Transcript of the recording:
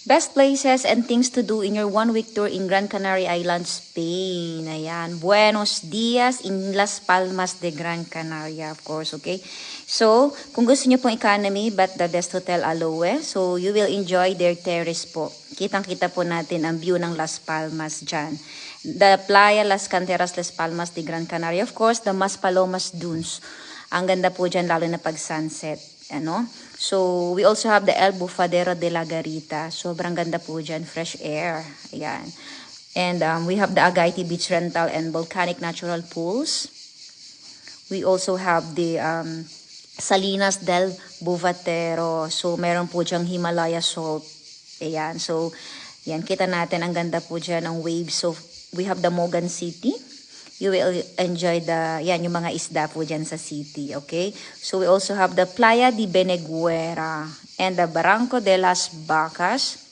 Best places and things to do in your one-week tour in Gran Canaria Island, Spain. Ayan. Buenos dias in Las Palmas de Gran Canaria, of course, okay? So, kung gusto niyo pong economy, but the best hotel Aloe, so you will enjoy their terrace po. Kitang-kita po natin ang view ng Las Palmas dyan. The Playa Las Canteras, Las Palmas de Gran Canaria. Of course, the Maspalomas Dunes. Ang ganda po dyan, lalo na pag sunset. Ano? So, we also have the El Bufadero de la Garita. Sobrang ganda po dyan. Fresh air. Ayan. And we have the Agaiti Beach Rental and Volcanic Natural Pools. We also have the Salinas del Bufadero. So, meron po dyang Himalaya salt. Ayan. So, yan. Kita natin. Ang ganda po dyan ng waves. So, we have the Mogan City. You will enjoy yung mga isda po dyan sa city, okay? So, we also have the Playa de Beneguera and the Barranco de las Vacas.